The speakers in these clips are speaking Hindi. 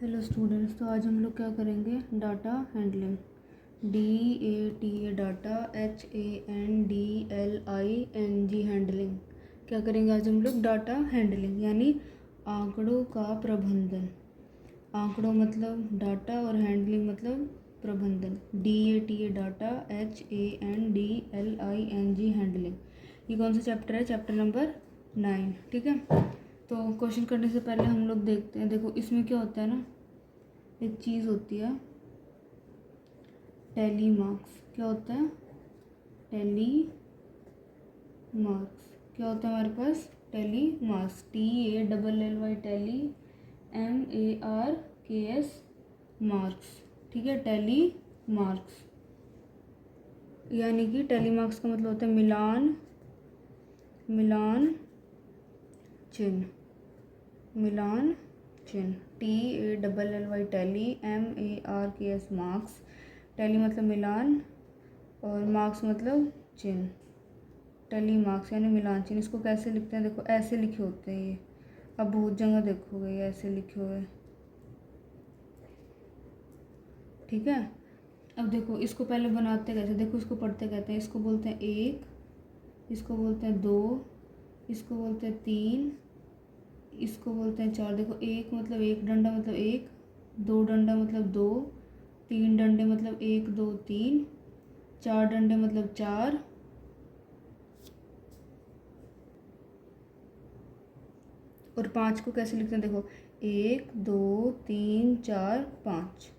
हेलो स्टूडेंट्स, तो आज हम लोग क्या करेंगे, data handling. DATA data, HANDLING handling. क्या करेंगे आज हम लोग, डाटा हैंडलिंग यानी आंकड़ों का प्रबंधन। आंकड़ों मतलब डाटा और हैंडलिंग मतलब प्रबंधन। DATA data, HANDLING handling. ये कौन सा चैप्टर है? Chapter number 9। ठीक है, तो क्वेश्चन करने से पहले हम लोग देखते हैं। देखो इसमें क्या होता है ना, एक चीज़ होती है टैली मार्क्स। क्या होता है? Tally marks. क्या होता है हमारे पास? Tally marks. TALLY tally, MARKS marks. ठीक है, टैली मार्क्स यानी कि टैली मार्क्स का मतलब होता है मिलान, मिलान चिन्ह, मिलान चिन्ह। TALLY tally, MARKS marks. Tally मतलब मिलान और मार्क्स मतलब चिन्ह। टैली मार्क्स यानी मिलान चिन्ह। इसको कैसे लिखते हैं? देखो ऐसे लिखे होते हैं ये, अब बहुत जगह देखोगे ये ऐसे लिखे हुए। ठीक है, अब देखो इसको पहले बनाते कैसे, देखो इसको पढ़ते कहते हैं, इसको बोलते हैं 1, इसको बोलते हैं 2, इसको बोलते हैं 3, इसको बोलते हैं 4। देखो 1 मतलब 1 डंडा मतलब 1, 2 डंडा मतलब 2, 3 डंडे मतलब 1 2 3, 4 डंडे मतलब 4, और 5 को कैसे लिखते हैं? देखो 1 2 3 4 5।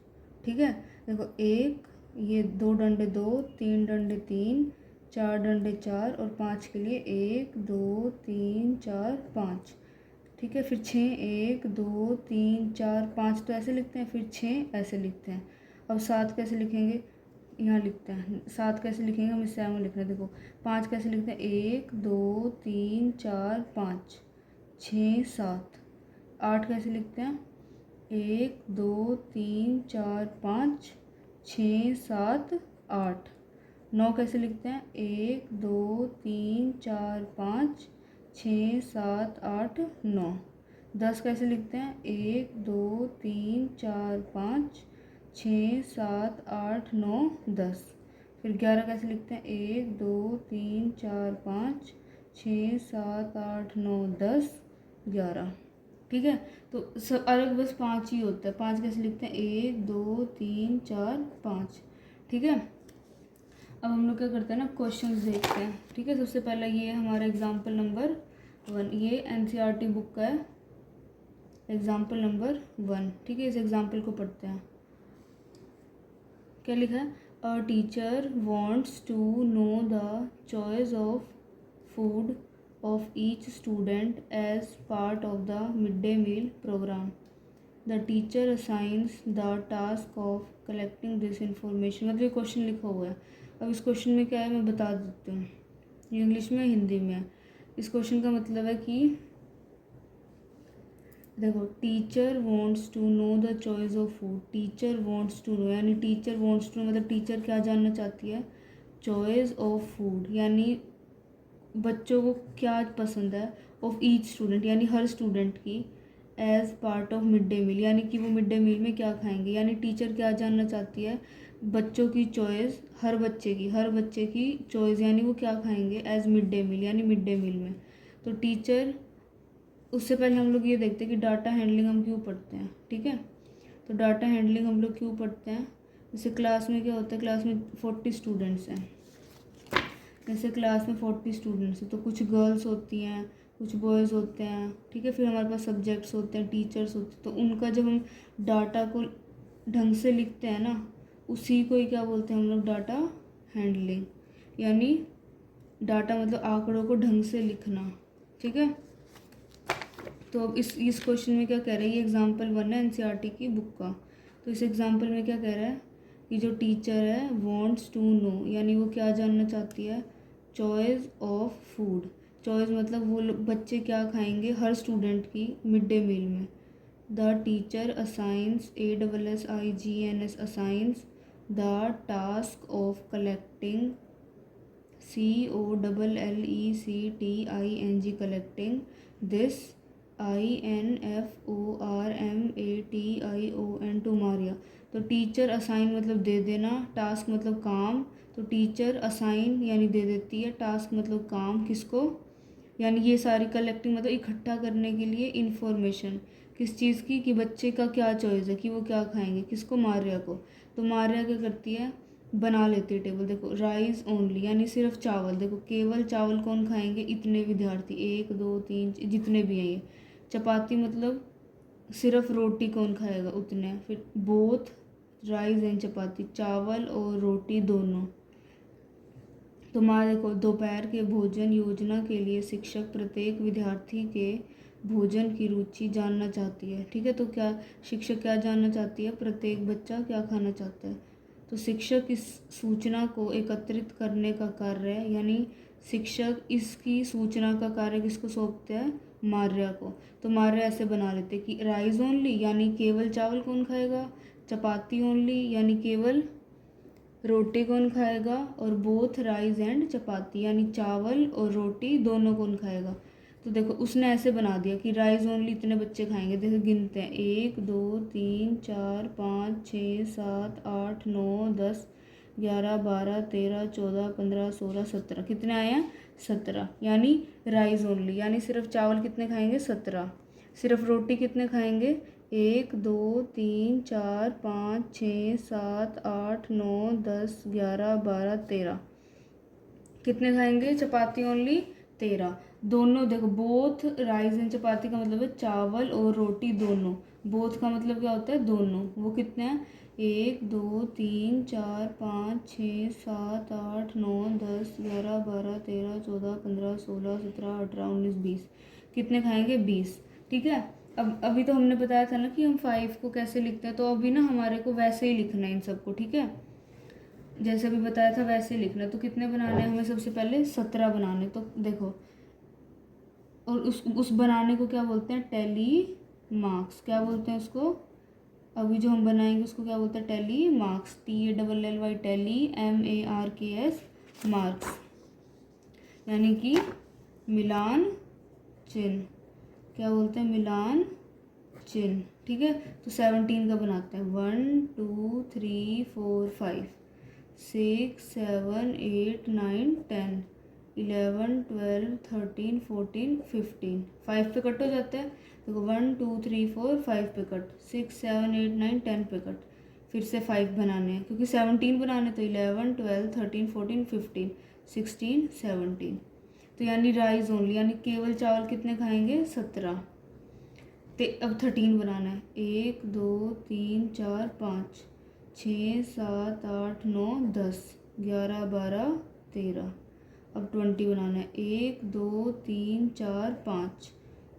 ठीक है, देखो 1, ये 2 डंडे 2, 3 डंडे 3, 4 डंडे 4, और 5 के लिए 1 2 3 4 5। ठीक है, फिर 6, 1 2 3 4 5 तो ऐसे लिखते हैं, फिर 6 ऐसे लिखते हैं। अब 7 कैसे लिखेंगे? यहाँ लिखते हैं 7 कैसे लिखेंगे, हमें 7 लिखना है। देखो 5 कैसे लिखते हैं? 1 2 3 4 5 6 7। 8 कैसे लिखते हैं? 1 2 3 4 5 6 7 8। 9 कैसे लिखते हैं? 1 2 3 4 5 6 7 8 9। 10 कैसे लिखते हैं? 1 2 3 4 5 6 7 8 9 10। फिर 11 कैसे लिखते हैं? 1 2 3 4 5 6 7 8 9 10 11। ठीक है, तो सब अलग बस 5 ही होता है। 5 कैसे लिखते हैं? 1 2 3 4 5। ठीक है, अब हम लोग क्या करते हैं ना, क्वेश्चंस देखते हैं। ठीक है, सबसे पहला ये हमारा एग्जाम्पल नंबर 1, ये NCERT बुक का है, एग्जाम्पल नंबर 1। ठीक है, इस एग्जाम्पल को पढ़ते हैं। क्या लिखा है? A teacher wants to know the choice of food of each student as part of the midday meal program. The teacher assigns the task of collecting this information। मतलब ये क्वेश्चन लिखा हुआ है। अब इस क्वेश्चन में क्या है मैं बता देती हूँ, ये इंग्लिश में हिंदी में है। इस क्वेश्चन का मतलब है कि देखो teacher wants to know the choice of food. Teacher wants to know यानी टीचर वॉन्ट्स टू मतलब टीचर क्या जानना चाहती है? चॉइस ऑफ फूड यानी बच्चों को क्या पसंद है, ऑफ ईच स्टूडेंट यानी हर स्टूडेंट की, as part of mid day meal यानी कि वो मिड डे मील में क्या खाएंगे। यानी टीचर क्या जानना चाहती है? बच्चों की चॉइस, हर बच्चे की चॉइस यानी वो क्या खाएंगे एज मिड डे मील यानी मिड डे मील में। तो टीचर, उससे पहले हम लोग ये देखते हैं कि डाटा हैंडलिंग हम क्यों पढ़ते हैं। ठीक है, तो डाटा हैंडलिंग हम लोग क्यों पढ़ते हैं? जैसे क्लास में क्या होता है, क्लास में 40 स्टूडेंट्स हैं। जैसे क्लास में 40 स्टूडेंट्स हैं तो कुछ गर्ल्स होती हैं, कुछ बॉयज़ होते हैं। ठीक है, फिर हमारे पास सब्जेक्ट्स होते हैं, टीचर्स होते हैं। तो उनका जब हम डाटा को ढंग से लिखते हैं ना, उसी को ही क्या बोलते हैं हम लोग? डाटा हैंडलिंग यानी डाटा मतलब आंकड़ों को ढंग से लिखना। ठीक है, तो अब इस क्वेश्चन में क्या कह रहा है, ये एग्जाम्पल 1 है NCERT की बुक का। तो इस एग्जाम्पल में क्या कह रहा है कि जो टीचर है वॉन्ट्स टू नो यानी वो क्या जानना चाहती है? Choice of food. चॉइस मतलब वो बच्चे क्या खाएंगे हर स्टूडेंट की मिड डे मील में। The teacher assigns, ASSIGNS assigns the task of collecting, COLLECTING collecting this, INFORMATION teacher assign मतलब दे देना, टास्क मतलब काम, तो टीचर असाइन यानी दे देती है, टास्क मतलब काम किसको, यानी ये सारी कलेक्टिंग मतलब इकट्ठा करने के लिए इन्फॉर्मेशन किस चीज़ की, कि बच्चे का क्या चॉइस है, कि वो क्या खाएंगे, किसको, मार्या को। तो मार्या क्या करती है, बना लेती है टेबल। देखो राइस ओनली यानी सिर्फ चावल, देखो केवल चावल कौन खाएंगे, इतने विद्यार्थी, 1 2 3 जितने भी हैं ये। चपाती मतलब सिर्फ रोटी कौन खाएगा, उतने। फिर बोथ राइस एंड चपाती, चावल और रोटी दोनों। तो माँ देखो, दोपहर के भोजन योजना के लिए शिक्षक प्रत्येक विद्यार्थी के भोजन की रुचि जानना चाहती है। ठीक है, तो क्या शिक्षक क्या जानना चाहती है, प्रत्येक बच्चा क्या खाना चाहता है। तो शिक्षक इस सूचना को एकत्रित करने का कार्य है, यानी शिक्षक इसकी सूचना का कार्य किसको सौंपते हैं, मार्या को। तो मार्या ऐसे बना लेते कि राइस ओनली यानी केवल चावल कौन खाएगा, चपाती ओनली यानी केवल रोटी कौन खाएगा, और बोथ राइस एंड चपाती यानी चावल और रोटी दोनों कौन खाएगा। तो देखो उसने ऐसे बना दिया कि राइस ओनली इतने बच्चे खाएंगे, देखो गिनते हैं 1 2 3 4 5 6 7 8 9 10 11 12 13 14 15 16 17, कितने आए हैं, 17। यानी राइस ओनली यानी सिर्फ चावल कितने खाएंगे, 17। सिर्फ रोटी कितने खाएंगे, 1 2 3 4 5 6 7 8 9 10 11 12 13, कितने खाएंगे, चपाती ओनली 13। दोनों देखो, बोथ राइस एंड चपाती का मतलब है चावल और रोटी दोनों, बोथ का मतलब क्या होता है, दोनों। वो कितने हैं, 1 2 3 4 5 6 7 8 9 10 11 12 13 14 15 16 17 18 19 20, कितने खाएंगे, 20। ठीक है, अब अभी तो हमने बताया था ना कि हम 5 को कैसे लिखते हैं, तो अभी ना हमारे को वैसे ही लिखना है इन सबको। ठीक है, जैसे अभी बताया था वैसे ही लिखना है। तो कितने बनाने हैं हमें, सबसे पहले 17 बनाने। तो देखो, और उस बनाने को क्या बोलते हैं, टैली मार्क्स, क्या बोलते हैं उसको, अभी जो हम बनाएंगे उसको क्या बोलते हैं, tally marks, TALLY tally MARKS marks, यानी कि मिलान चिन्ह, क्या बोलते हैं, मिलान चिन्ह। ठीक है, तो 17 का बनाते हैं, 1 2 3 4 5 6 7 8 9 10 11 12 13 14 15, 5 पे कट हो जाता है। देखो 1 2 3 4 5 पे कट, 6 7 8 9 10 पे कट, फिर से 5 बनाने हैं क्योंकि 17 बनाने, तो 11 12 13 14 15 16 17। तो यानी राइस ओनली यानी केवल चावल कितने खाएंगे, 17। अब 13 बनाना है, 1 2 3 4 5 6 7 8 9 10 11 12 13। अब 20 बनाना है, 1 2 3 4 5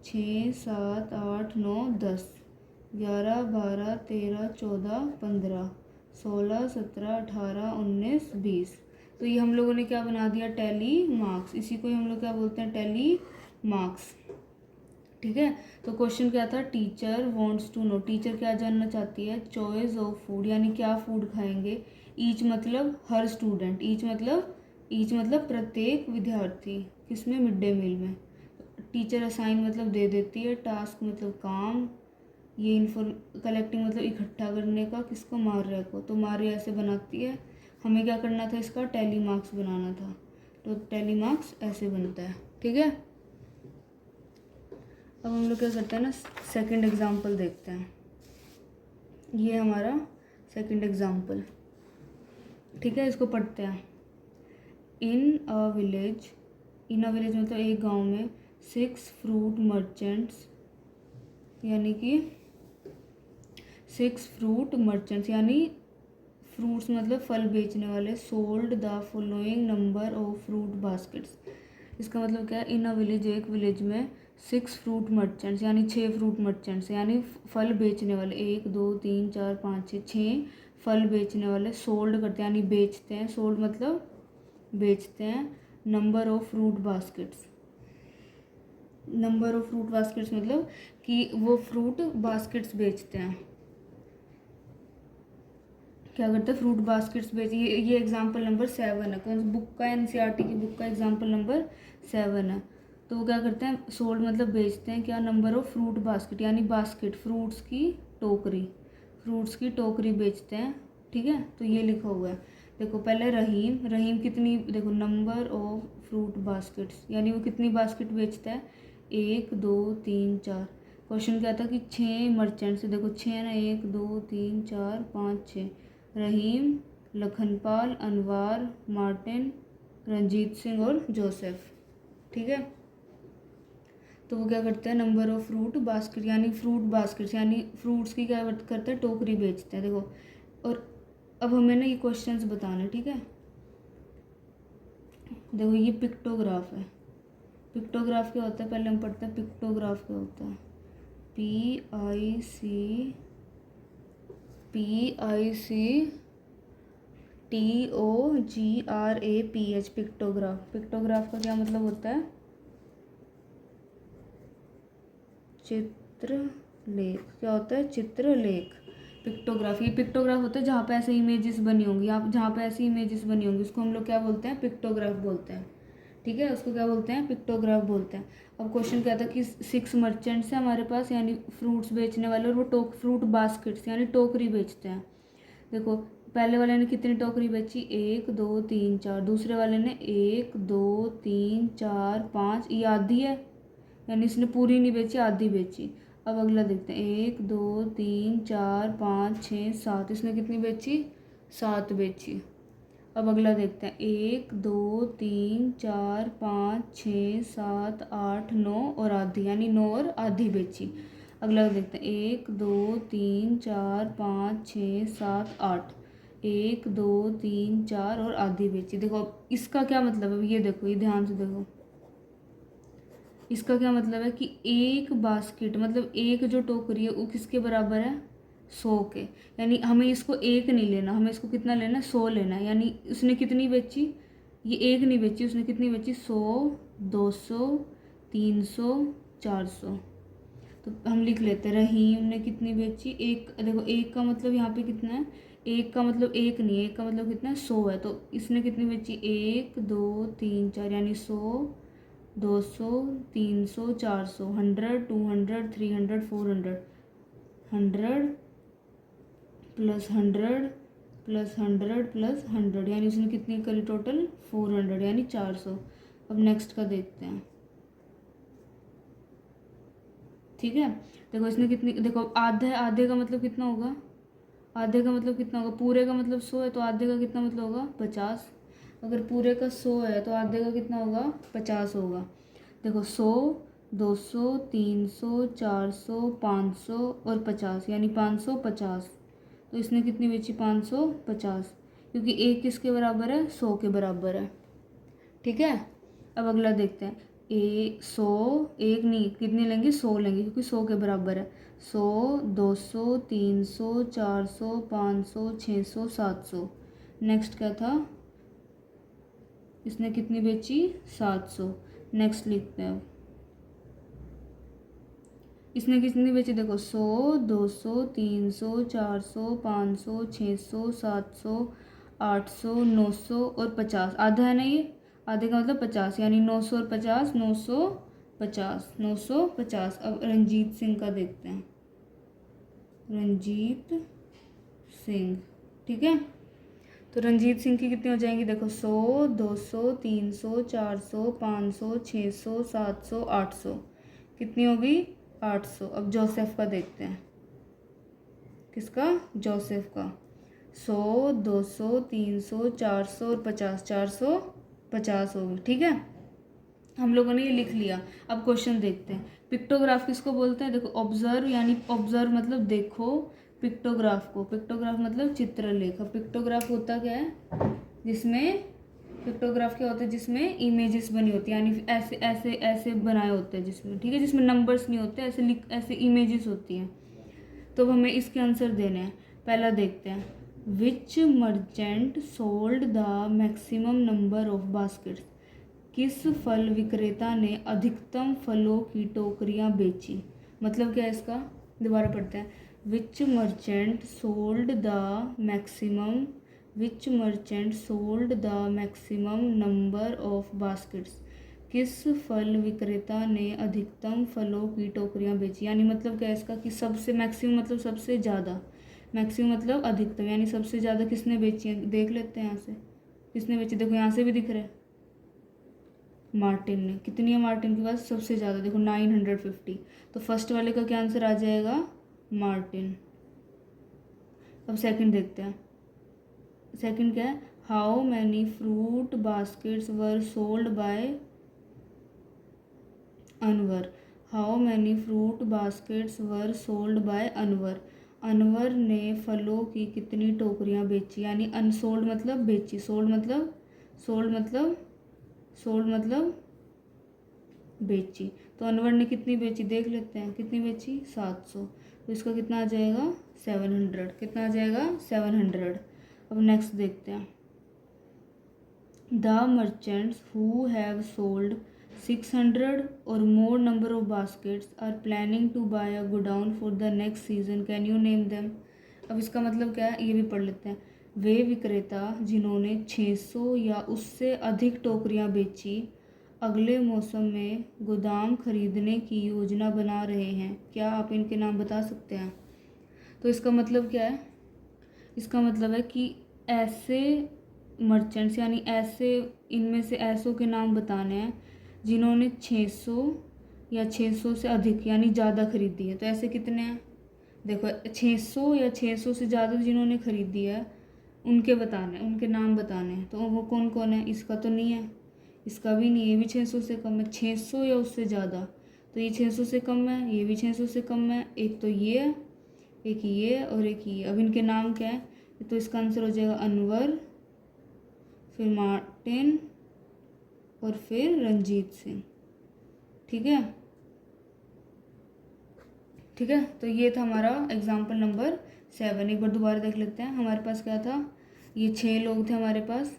6 7 8 9 10 11 12 13 14 15 16 17 18 19 20। तो ये हम लोगों ने क्या बना दिया, टैली मार्क्स। इसी को हम लोग क्या बोलते हैं, टैली मार्क्स। ठीक है, तो क्वेश्चन क्या था, teacher wants to know, teacher क्या जानना चाहती है, चॉइस ऑफ फूड यानी क्या फूड खाएंगे, ईच मतलब हर स्टूडेंट, ईच मतलब प्रत्येक विद्यार्थी, किसमें, मिड डे मील में। टीचर असाइन मतलब दे देती है, टास्क मतलब काम, ये कलेक्टिंग मतलब इकट्ठा करने का, किसको, मार्या को। तो मार्या ऐसे बनाती है, हमें क्या करना था, इसका टैली मार्क्स बनाना था। तो टैली मार्क्स ऐसे बनता है। ठीक है, अब हम लोग क्या करते हैं ना, सेकंड एग्जाम्पल देखते हैं। ये हमारा सेकंड एग्जाम्पल। ठीक है, इसको पढ़ते हैं। इन अ विलेज मतलब एक गांव में 6 फ्रूट मर्चेंट्स, यानी कि 6 फ्रूट मर्चेंट्स यानी फ्रूट्स मतलब फल बेचने वाले, sold the following number of fruit baskets. इसका मतलब क्या है, इन अ विलेज, एक विलेज में 6 फ्रूट मर्चेंट्स यानी 6 फ्रूट मर्चेंट्स यानी फल बेचने वाले, 1 2 3 4 5 6 फल बेचने वाले, सोल्ड करते हैं यानी बेचते हैं, सोल्ड मतलब बेचते हैं, number of fruit baskets, number of fruit baskets मतलब कि वो फ्रूट बास्केट्स बेचते हैं, क्या करते हैं, फ्रूट बास्केट्स बेच। ये एग्जाम्पल नंबर 7 है, कौन सी बुक का, NCERT की बुक का एग्जाम्पल नंबर 7 है। तो वो क्या करते हैं, सोल्ड मतलब बेचते हैं क्या, नंबर ऑफ फ्रूट बास्केट यानी बास्केट, फ्रूट्स की टोकरी, फ्रूट्स की टोकरी बेचते हैं, ठीक है। तो ये लिखा हुआ है, देखो पहले रहीम, रहीम कितनी, देखो नंबर ऑफ फ्रूट बास्केट्स, यानी वो कितनी बास्केट बेचता है, 1 2 3 4। क्वेश्चन क्या था कि 6 मर्चेंट्स, देखो 6 ना, 1 2 3 4 5 6, रहीम, लखनपाल, अनवार, मार्टिन, रंजीत सिंह और जोसेफ, ठीक है। तो वो क्या करते हैं, नंबर ऑफ फ्रूट बास्केट यानी फ्रूट बास्केट्स यानी फ्रूट्स की क्या करते हैं, टोकरी बेचते हैं, देखो। और अब हमें ना ये क्वेश्चंस बताने, ठीक है। देखो ये पिक्टोग्राफ है, पिक्टोग्राफ क्या होता है, पहले हम पढ़ते हैं पिक्टोग्राफ क्या होता है, PICTOGRAPH, पिक्टोग्राफ। पिक्टोग्राफ का क्या मतलब होता है, चित्रलेख। क्या होता है, चित्रलेख। पिक्टोग्राफ, ये पिक्टोग्राफ होता है जहाँ पे ऐसे इमेजेस बनी होंगी, आप जहाँ पे ऐसी इमेजेस बनी होंगी उसको हम लोग क्या बोलते हैं, पिक्टोग्राफ बोलते हैं, ठीक है। उसको क्या बोलते हैं, पिक्टोग्राफ बोलते हैं। अब क्वेश्चन क्या था कि 6 मर्चेंट्स हैं हमारे पास, यानी फ्रूट्स बेचने वाले, और वो फ्रूट बास्केट्स यानी टोकरी बेचते हैं। देखो पहले वाले ने कितनी टोकरी बेची, 1 2 3 4, दूसरे वाले ने 1 2 3 4 5, ये आधी है, यानी इसने पूरी नहीं बेची, आधी बेची। अब अगला देखते हैं, 1 2 3 4 5 6 7, इसने कितनी बेची, 7 बेची। अब अगला देखते हैं, 1 2 3 4 5 6 7 8 9 और आधी, यानी 9 और आधी बेची। अगला देखते हैं, 1 2 3 4 5 6 7 8, 1 2 3 4 और आधी बेची। देखो अब इसका क्या मतलब है, ये देखो, ये ध्यान से देखो, इसका क्या मतलब है कि एक बास्केट मतलब एक जो टोकरी है वो किसके बराबर है, 100 के। यानी हमें इसको एक नहीं लेना, हमें इसको कितना लेना है, 100 लेना है। यानी उसने कितनी बेची, ये एक नहीं बेची, उसने कितनी बेची, 100 200 300 400। तो हम लिख लेते हैं, रहीम ने कितनी बेची, एक। देखो एक का मतलब यहाँ पे कितना है, एक का मतलब एक नहीं है, एक का मतलब कितना है, 100 है। तो इसने कितनी बेची, 1 2 3 4, यानी 100 200 300 400, 100 200 300 400, 100 प्लस 100 प्लस 100 प्लस 100, यानी उसने कितनी करी टोटल, 400, यानी 400। अब नेक्स्ट का देखते हैं, ठीक है। देखो इसने कितनी, देखो आधे, आधे का मतलब कितना होगा, आधे का मतलब कितना होगा, पूरे का मतलब 100 है तो आधे का कितना मतलब होगा, 50। अगर पूरे का 100 है तो आधे का कितना होगा, 50 होगा। देखो 100 200 300 400 500 और 50, यानी 550। तो इसने कितनी बेची, 550, क्योंकि एक किसके बराबर है, 100 के बराबर है, ठीक है। अब अगला देखते हैं, 100, एक नहीं कितने लेंगे, 100 लेंगे, क्योंकि 100 के बराबर है। 100 200 300 400 500 600 700। नेक्स्ट क्या था, इसने कितनी बेची, 700। नेक्स्ट लिखते हैं, इसने कितनी बेची, देखो 100 200 300 400 500 600 700 800 900 और 50, आधा है ना ये, आधे का मतलब 50, यानी 900 और 50 950 950। अब रंजीत सिंह का देखते हैं, रंजीत सिंह, ठीक है। तो रंजीत सिंह की कितनी हो जाएंगी, देखो 100 200 300 400 500 600 700 800, कितनी होगी, 800। अब जोसेफ का देखते हैं, किसका, जोसेफ का, 100 200 300 400 और 50, 450 होगी, ठीक है। हम लोगों ने ये लिख लिया। अब क्वेश्चन देखते हैं, पिक्टोग्राफ किसको बोलते हैं, देखो ऑब्जर्व, यानी ऑब्जर्व मतलब देखो, पिक्टोग्राफ को, पिक्टोग्राफ मतलब चित्रलेख। अब पिक्टोग्राफ होता क्या है, जिसमें, पिक्टोग्राफ क्या होता है, जिसमें इमेजेस बनी होती है, यानी ऐसे ऐसे ऐसे बनाए होते हैं जिसमें, ठीक है, जिसमें नंबर्स नहीं होते, ऐसे ऐसे इमेजेस होती हैं। तो हमें इसके आंसर देने हैं। पहला देखते हैं, which merchant sold the maximum number of baskets, किस फल विक्रेता ने अधिकतम फलों की टोकरियां बेची। मतलब क्या है इसका, दोबारा पढ़ते हैं, which merchant sold the maximum, which merchant sold the maximum number of baskets, किस फल विक्रेता ने अधिकतम फलों की टोकरियां बेची। यानी मतलब क्या है इसका कि सबसे मैक्सिमम मतलब सबसे ज़्यादा, मैक्सिमम मतलब अधिकतम, यानी सबसे ज़्यादा किसने बेची है, देख लेते हैं यहाँ से किसने बेची। देखो यहाँ से भी दिख रहा है, मार्टिन ने। कितनी है मार्टिन के पास, सबसे ज़्यादा, देखो 950। तो फर्स्ट वाले का क्या आंसर आ जाएगा, मार्टिन। अब सेकंड देखते हैं। सेकंड क्या है, how many fruit baskets were sold by Anwar. How many fruit baskets were sold by Anwar. Anwar ने फलों की कितनी टोकरियां बेची, यानी अनसोल्ड मतलब बेची, सोल्ड मतलब सोल्ड मतलब बेची। तो अनवर ने कितनी बेची देख लेते हैं, कितनी बेची, 700। तो इसका कितना आ जाएगा, 700। कितना आ जाएगा, 700। अब नेक्स्ट देखते हैं। The merchants who have sold 600 or more number of baskets are planning to buy a godown for the next season, can you name them. अब इसका मतलब क्या है, ये भी पढ़ लेते हैं। वे विक्रेता जिन्होंने 600 या उससे अधिक टोकरियां बेची अगले मौसम में गोदाम खरीदने की योजना बना रहे हैं, क्या आप इनके नाम बता सकते हैं। तो इसका मतलब क्या है, इसका मतलब है कि ऐसे मर्चेंट्स, यानी ऐसे, इनमें से ऐसों के नाम बताने हैं जिन्होंने 600 या 600 से अधिक यानी ज़्यादा खरीदी है। तो ऐसे कितने हैं, देखो 600 या 600 से ज़्यादा जिन्होंने खरीदी है उनके बताने, उनके नाम बताने हैं। तो वो कौन कौन है, इसका तो नहीं है, इसका भी नहीं है, ये भी 600 से कम है। 600 या उससे ज़्यादा, तो ये 600 से कम है, ये भी 600 से कम है। एक तो ये है, एक ये और एक ये। अब इनके नाम क्या है, तो इसका आंसर हो जाएगा अनवर, फिर मार्टिन और फिर रंजीत सिंह। ठीक है, ठीक है। तो ये था हमारा एग्जाम्पल नंबर 7। एक बार दोबारा देख लेते हैं। हमारे पास क्या था, ये 6 लोग थे हमारे पास।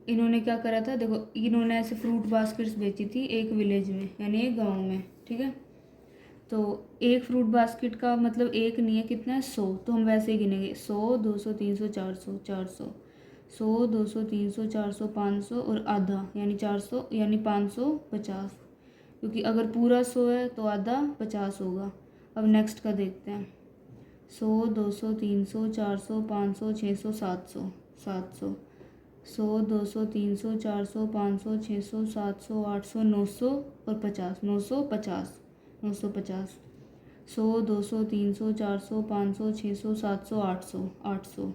इन्होंने क्या करा था, देखो इन्होंने ऐसे फ्रूट बास्केट्स बेची थी एक विलेज में, यानी एक गांव में। ठीक है, तो एक फ्रूट बास्केट का मतलब एक नहीं है, कितना है, 100। तो हम वैसे ही गिनेंगे, 100, 200, 300, 400, 400, 100, 200, 300, 400, 500 और आधा यानी 400, यानी 550। क्योंकि अगर पूरा 100 है तो आधा 50 होगा। अब नेक्स्ट का देखते हैं। 100, 200, 300, 400, 500, 600, 700, 700, 100, 200, 300, 400, 500, 600, 700, 800, 900 और 50, 950, 950, 100, 200, 300, 400, 500, 600, 700, 800, 800,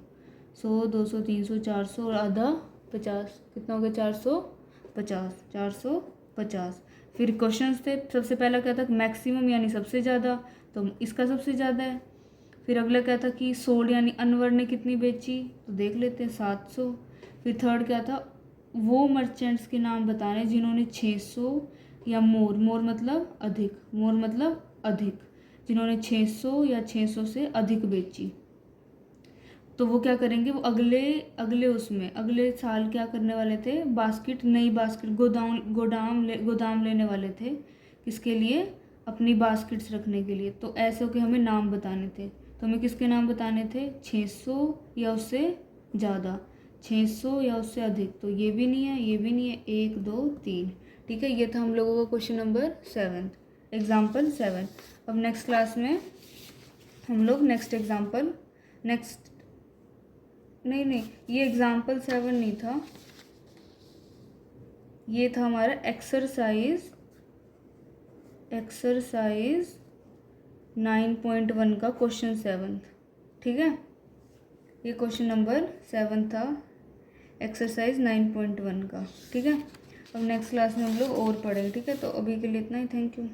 100, 200, 300, 400 और आधा 50, कितना हो गया, 450, 450। फिर क्वेश्चंस थे, सबसे पहला क्या था, मैक्सिमम यानी सबसे ज़्यादा, तो इसका सबसे ज़्यादा है। फिर अगला क्या था कि सोल्ड यानी अनवर ने कितनी बेची, तो देख लेते हैं 700। फिर थर्ड क्या था, वो मर्चेंट्स के नाम बताने जिन्होंने 600 या मोर, मोर मतलब अधिक, मोर मतलब अधिक, जिन्होंने 600 या 600 से अधिक बेची। तो वो क्या करेंगे, वो अगले अगले उसमें अगले साल क्या करने वाले थे, बास्केट, नई बास्केट, गोदाम लेने वाले थे, किसके लिए, अपनी बास्केट्स रखने के लिए। तो ऐसे के हमें नाम बताने थे। तो हमें किसके नाम बताने थे, 600 या उससे ज़्यादा, 600 या उससे अधिक। तो ये भी नहीं है, ये भी नहीं है, 1, 2, 3। ठीक है, ये था हम लोगों का क्वेश्चन नंबर 7, एग्जाम्पल 7। अब नेक्स्ट क्लास में हम लोग नेक्स्ट एग्जाम्पल, नेक्स्ट नहीं, ये एग्जाम्पल 7 नहीं था, ये था हमारा एक्सरसाइज 9.1 का क्वेश्चन 7। ठीक है, ये क्वेश्चन नंबर 7 था एक्सरसाइज 9.1 का। ठीक है, अब नेक्स्ट क्लास में हम लोग और पढ़ेंगे। ठीक है, तो अभी के लिए इतना ही, थैंक यू।